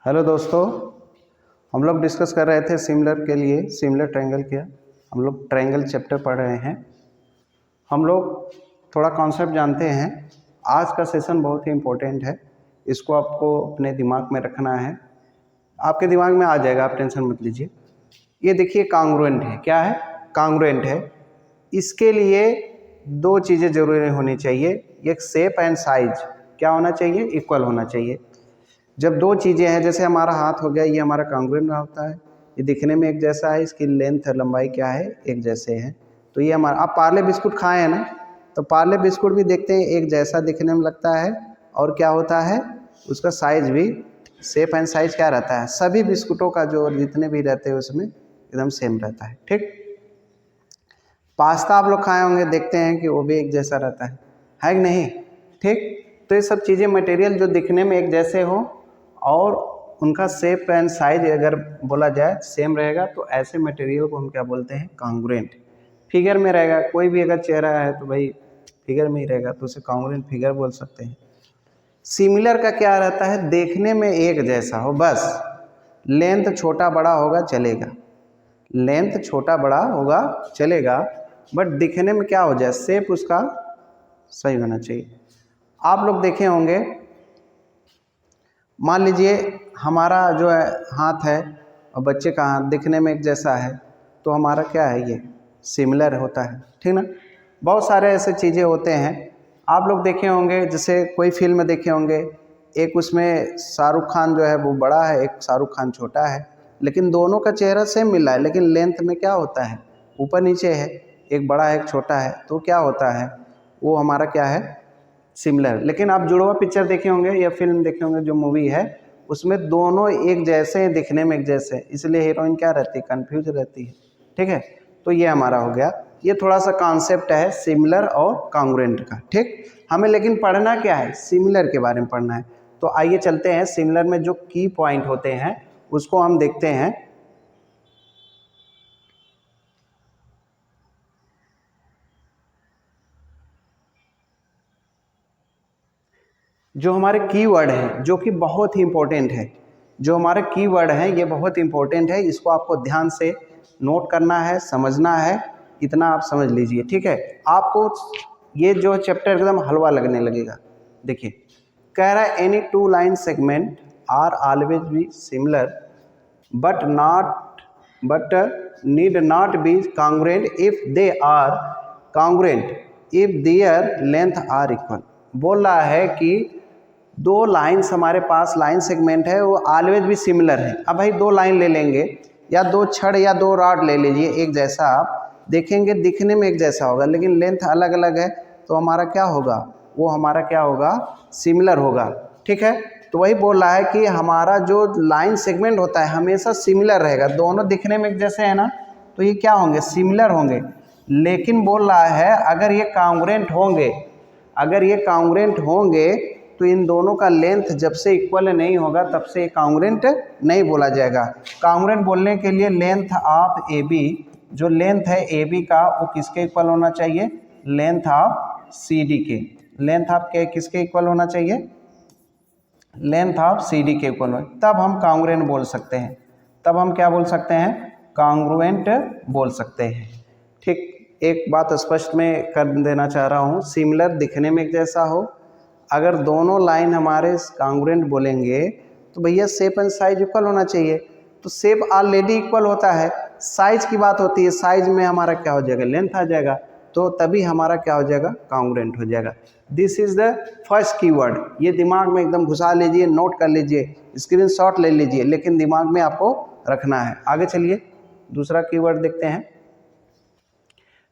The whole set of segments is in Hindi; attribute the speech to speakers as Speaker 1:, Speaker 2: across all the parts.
Speaker 1: हेलो दोस्तों, हम लोग डिस्कस कर रहे थे सिमिलर के लिए, सिमिलर ट्रायंगल किया। हम लोग ट्रायंगल चैप्टर पढ़ रहे हैं। हम लोग थोड़ा कॉन्सेप्ट जानते हैं। आज का सेशन बहुत ही इम्पोर्टेंट है, इसको आपको अपने दिमाग में रखना है। आपके दिमाग में आ जाएगा, आप टेंशन मत लीजिए। ये देखिए कांग्रुएंट है। क्या है? कांग्रुएंट है। इसके लिए दो चीज़ें जरूरी होनी चाहिए, एक शेप एंड साइज क्या होना चाहिए? इक्वल होना चाहिए। जब दो चीज़ें हैं, जैसे हमारा हाथ हो गया, ये हमारा कांग्रुएंट होता है, ये दिखने में एक जैसा है, इसकी लेंथ और लंबाई क्या है? एक जैसे हैं। तो ये हमारा, आप पार्ले बिस्कुट खाए हैं ना, तो पार्ले बिस्कुट भी देखते हैं एक जैसा दिखने में लगता है, और क्या होता है उसका साइज भी, शेप एंड साइज क्या रहता है? सभी बिस्कुटों का जो जितने भी रहते हैं उसमें एकदम सेम रहता है। ठीक। पास्ता आप लोग खाए होंगे, देखते हैं कि वो भी एक जैसा रहता है कि नहीं? ठीक। तो ये सब चीज़ें, मटेरियल जो दिखने में एक जैसे हो और उनका शेप एंड साइज अगर बोला जाए सेम रहेगा, तो ऐसे मटेरियल को हम क्या बोलते हैं? कांग्रुएंट। फिगर में रहेगा, कोई भी अगर चेहरा है तो भाई फिगर में ही रहेगा, तो उसे कांग्रुएंट फिगर बोल सकते हैं। सिमिलर का क्या रहता है? देखने में एक जैसा हो, बस लेंथ छोटा बड़ा होगा चलेगा, लेंथ छोटा बड़ा होगा चलेगा, बट दिखने में क्या हो जाए? शेप उसका सही होना चाहिए। आप लोग देखे होंगे, मान लीजिए हमारा जो है हाथ है और बच्चे का हाथ दिखने में एक जैसा है, तो हमारा क्या है? ये सिमिलर होता है। ठीक ना? बहुत सारे ऐसे चीज़ें होते हैं। आप लोग देखे होंगे, जैसे कोई फिल्म देखे होंगे, एक उसमें शाहरुख खान जो है वो बड़ा है, एक शाहरुख खान छोटा है, लेकिन दोनों का चेहरा सेम मिला है, लेकिन लेंथ में क्या होता है? ऊपर नीचे है, एक बड़ा है एक छोटा है, तो क्या होता है? वो हमारा क्या है? सिमिलर। लेकिन आप जुड़वा पिक्चर देखे होंगे या फिल्म देखे होंगे, जो मूवी है उसमें दोनों एक जैसे हैं, दिखने में एक जैसे हैं, इसलिए हीरोइन क्या रहती है? कंफ्यूज रहती है। ठीक है, तो ये हमारा हो गया। ये थोड़ा सा कॉन्सेप्ट है सिमिलर और कांग्रुएंट का। ठीक। हमें लेकिन पढ़ना क्या है? सिमिलर के बारे में पढ़ना है। तो आइए चलते हैं, सिमिलर में जो की पॉइंट होते हैं उसको हम देखते हैं। जो हमारे कीवर्ड हैं, जो कि बहुत ही इंपॉर्टेंट है, जो हमारे कीवर्ड हैं ये बहुत इंपॉर्टेंट है, इसको आपको ध्यान से नोट करना है, समझना है। इतना आप समझ लीजिए। ठीक है, आपको ये जो चैप्टर एकदम हलवा लगने लगेगा। देखिए, कह रहा है any two line segment are always be similar but need not be congruent if they are congruent if their length are equal। बोल रहा है कि दो लाइन्स हमारे पास, लाइन सेगमेंट है, वो ऑलवेज भी सिमिलर है। अब भाई दो लाइन ले लेंगे या दो छड़ या दो रॉड ले लीजिए, एक जैसा आप देखेंगे, दिखने में एक जैसा होगा, लेकिन लेंथ अलग अलग है, तो हमारा क्या होगा? वो हमारा क्या होगा? सिमिलर होगा। ठीक है, तो वही बोल रहा है कि हमारा जो लाइन सेगमेंट होता है हमेशा सिमिलर रहेगा, दोनों दिखने में एक जैसे है ना, तो ये क्या होंगे? सिमिलर होंगे। लेकिन बोल रहा है अगर ये कांग्रुएंट होंगे, अगर ये कांग्रुएंट होंगे तो इन दोनों का लेंथ जब से इक्वल नहीं होगा तब से कांग्रुएंट नहीं बोला जाएगा। कांग्रुएंट बोलने के लिए लेंथ ऑफ ए बी, जो लेंथ है ए बी का, वो किसके इक्वल होना चाहिए? लेंथ ऑफ सी डी के। लेंथ ऑफ के किसके इक्वल होना चाहिए? लेंथ ऑफ सी डी के इक्वल हो, तब हम कांग्रुएंट बोल सकते हैं। तब हम क्या बोल सकते हैं? कांग्रुएंट बोल सकते हैं। ठीक। एक बात स्पष्ट में कर देना चाह रहा हूँ, सिमिलर दिखने में एक जैसा हो, अगर दोनों लाइन हमारे कांग्रुएंट बोलेंगे तो भैया शेप एंड साइज इक्वल होना चाहिए। तो शेप ऑलरेडी इक्वल होता है, साइज की बात होती है, साइज में हमारा क्या हो जाएगा? लेंथ आ जाएगा, तो तभी हमारा क्या हो जाएगा? कांग्रुएंट हो जाएगा। This is the first keyword. ये दिमाग में एकदम घुसा लीजिए, नोट कर लीजिए, स्क्रीनशॉट ले लीजिए, लेकिन दिमाग में आपको रखना है। आगे चलिए, दूसरा कीवर्ड देखते हैं।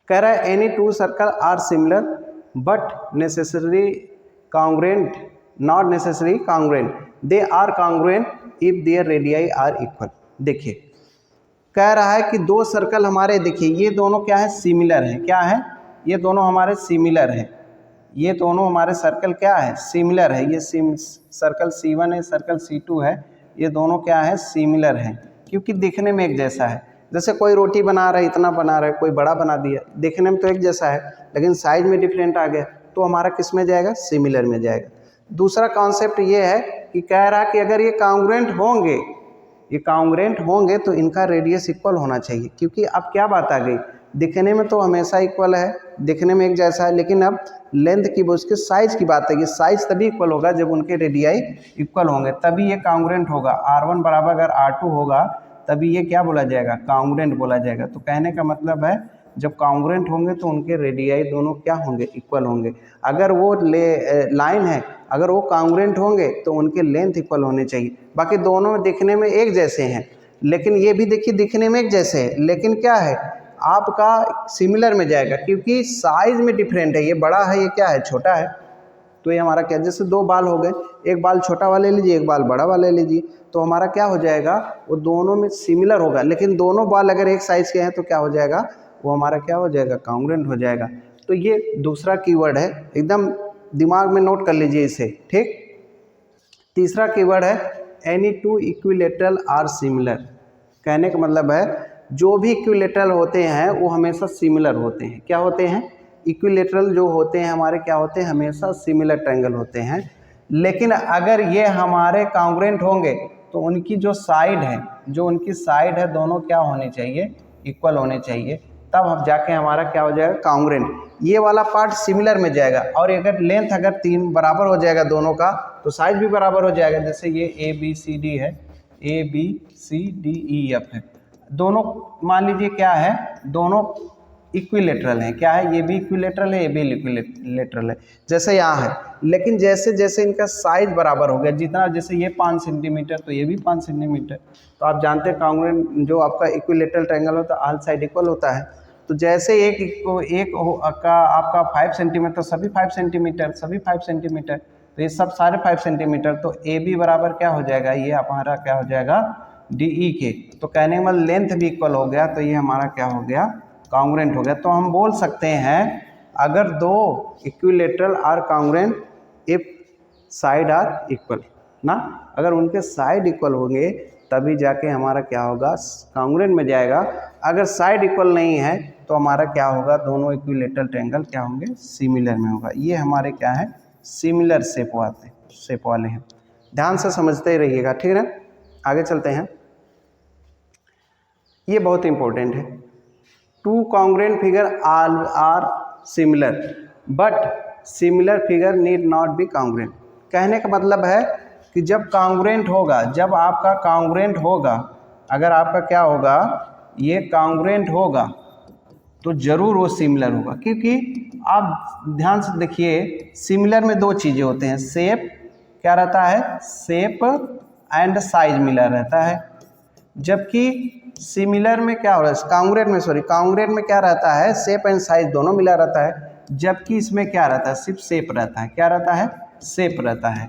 Speaker 1: कह रहा है any two circle are similar but necessary congruent, not necessary congruent, they are congruent if their radii are equal। देखिए, कह रहा है कि दो सर्कल हमारे, देखिए ये दोनों क्या है? सिमिलर है। क्या है? ये दोनों हमारे सिमिलर है। ये दोनों हमारे सर्कल क्या है? सिमिलर है। ये सर्कल C1 है, सर्कल C2 है, ये दोनों क्या है? सिमिलर है, क्योंकि दिखने में एक जैसा है। जैसे कोई रोटी बना रहा है, इतना बना रहा है, कोई बड़ा बना दिया, दिखने में तो एक जैसा है, लेकिन साइज में डिफरेंट आ गया, तो हमारा किस में जाएगा? सिमिलर में जाएगा। दूसरा कॉन्सेप्ट ये है कि कह रहा कि अगर ये कांग्रेंट होंगे तो इनका रेडियस इक्वल होना चाहिए, क्योंकि अब क्या बात आ गई, दिखने में तो हमेशा इक्वल है, दिखने में एक जैसा है, लेकिन अब लेंथ की उसके साइज़ की बात है कि साइज़ तभी इक्वल होगा जब उनके रेडियाई इक्वल होंगे, तभी ये कांग्रेंट होगा। R1 बराबर अगर R2 होगा तभी ये क्या बोला जाएगा, कांग्रेंट बोला जाएगा। तो कहने का मतलब है जब कांग्रेंट होंगे तो उनके रेडियाई दोनों क्या होंगे, इक्वल होंगे। अगर वो लाइन है, अगर वो कांग्रेंट होंगे तो उनके लेंथ इक्वल होने चाहिए। बाकी दोनों दिखने में एक जैसे हैं, लेकिन ये भी देखिए दिखने में एक जैसे है, लेकिन क्या है आपका सिमिलर में जाएगा क्योंकि साइज़ में डिफरेंट है, ये बड़ा है ये क्या है, छोटा है। तो ये हमारा क्या, जैसे दो बाल हो गए, एक बाल छोटा वाले लीजिए, एक बाल बड़ा वाले लीजिए, तो हमारा क्या हो जाएगा, वो दोनों में सिमिलर होगा। लेकिन दोनों बाल अगर एक साइज़ के हैं तो क्या हो जाएगा, वो हमारा क्या हो जाएगा, कांग्रेंट हो जाएगा। तो ये दूसरा कीवर्ड है, एकदम दिमाग में नोट कर लीजिए इसे, ठीक। तीसरा कीवर्ड है any two equilateral are similar. कहने का मतलब है जो भी इक्विलेटरल होते हैं वो हमेशा सिमिलर होते हैं। क्या होते हैं, इक्विलेटरल जो होते हैं हमारे क्या होते हैं, हमेशा सिमिलर ट्रायंगल होते हैं। लेकिन अगर ये हमारे कांग्रेंट होंगे तो उनकी जो साइड है दोनों क्या होने चाहिए, इक्वल होने चाहिए, तब हम जाके हमारा क्या हो जाएगा, कांग्रेंट। ये वाला पार्ट सिमिलर में जाएगा, और अगर लेंथ अगर 3 बराबर हो जाएगा दोनों का तो साइज भी बराबर हो जाएगा। जैसे ये ABCD है, ABCDEF है, दोनों मान लीजिए क्या है, दोनों इक्विलेटरल है। क्या है, ये भी इक्विलेटरल है, ये भी इक्विलेटरल है, जैसे यहाँ है। लेकिन जैसे जैसे इनका साइज बराबर हो गया, जितना जैसे ये 5 सेंटीमीटर तो ये भी 5 सेंटीमीटर, तो आप जानते हैं कांग्रेंट जो आपका इक्विलेटरल ट्रायंगल होता है ऑल साइड इक्वल होता है। तो जैसे एक आपका 5 सेंटीमीटर, सभी 5 सेंटीमीटर, सभी 5 सेंटीमीटर, तो ये सब सारे 5 सेंटीमीटर, तो AB बराबर क्या हो जाएगा, ये हमारा क्या हो जाएगा, DE के। तो कहने का मतलब लेंथ भी इक्वल हो गया, तो ये हमारा क्या हो गया, कांग्रेंट हो गया। तो हम बोल सकते हैं अगर दो equilateral are congruent if side are equal ना, अगर उनके साइड इक्वल होंगे तभी जाके हमारा क्या होगा, कांग्रेंट में जाएगा। अगर साइड इक्वल नहीं है तो हमारा क्या होगा, दोनों इक्विलेटरल ट्रायंगल क्या होंगे, सिमिलर में होगा। ये हमारे क्या है, सिमिलर शेप वाले हैं। ध्यान से समझते ही रहिएगा, ठीक है। आगे चलते हैं, ये बहुत इंपॉर्टेंट है। Two congruent figure are similar but similar figure need not be congruent. कहने का मतलब है कि जब कांग्रेंट होगा, जब आपका कांग्रेंट होगा, अगर आपका क्या होगा, ये कांग्रेंट होगा तो ज़रूर वो सिमिलर होगा। क्योंकि आप ध्यान से देखिए, सिमिलर में दो चीज़ें होते हैं, शेप क्या रहता है, शेप एंड साइज मिलर रहता है। जबकि सिमिलर में क्या हो रहा है, कांग्रेंट में क्या रहता है, शेप एंड साइज दोनों मिला रहता है। जबकि इसमें क्या रहता है, सिर्फ शेप रहता है। क्या रहता है, शेप रहता है,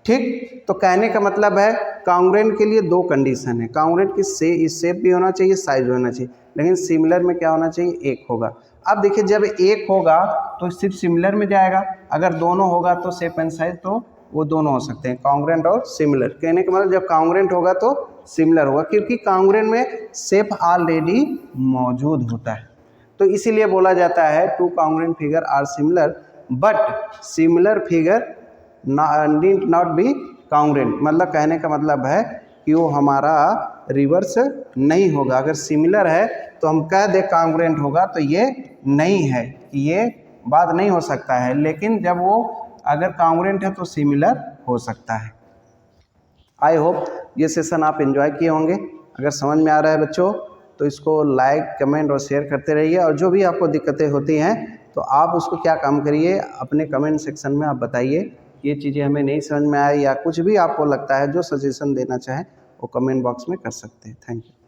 Speaker 1: ठीक। तो कहने का मतलब है कांग्रेंट के लिए दो कंडीशन है, कांग्रेंट की शेप भी होना चाहिए, साइज भी होना चाहिए, लेकिन सिमिलर में क्या होना चाहिए, एक होगा। अब देखिए जब एक होगा तो सिर्फ सिमिलर में जाएगा, अगर दोनों होगा तो शेप एंड साइज तो वो दोनों हो सकते हैं, कांग्रेंट और सिमिलर। कहने का मतलब जब कांग्रेंट होगा तो सिमिलर होगा, क्योंकि कांग्रेंट में शेप ऑलरेडी मौजूद होता है। तो इसीलिए बोला जाता है two congruent figure are similar but similar figure need not be congruent. मतलब कहने का मतलब है कि वो हमारा रिवर्स नहीं होगा। अगर सिमिलर है तो हम कह दे कांग्रेंट होगा, तो ये नहीं है, ये बात नहीं हो सकता है। लेकिन जब वो अगर कांग्रेंट है तो सिमिलर हो सकता है। आई होप ये सेशन आप एंजॉय किए होंगे। अगर समझ में आ रहा है बच्चों तो इसको लाइक, कमेंट और शेयर करते रहिए। और जो भी आपको दिक्कतें होती हैं तो आप उसको क्या काम करिए, अपने कमेंट सेक्शन में आप बताइए, ये चीज़ें हमें नहीं समझ में आई, या कुछ भी आपको लगता है जो सजेशन देना चाहें वो कमेंट बॉक्स में कर सकते हैं। Thank you.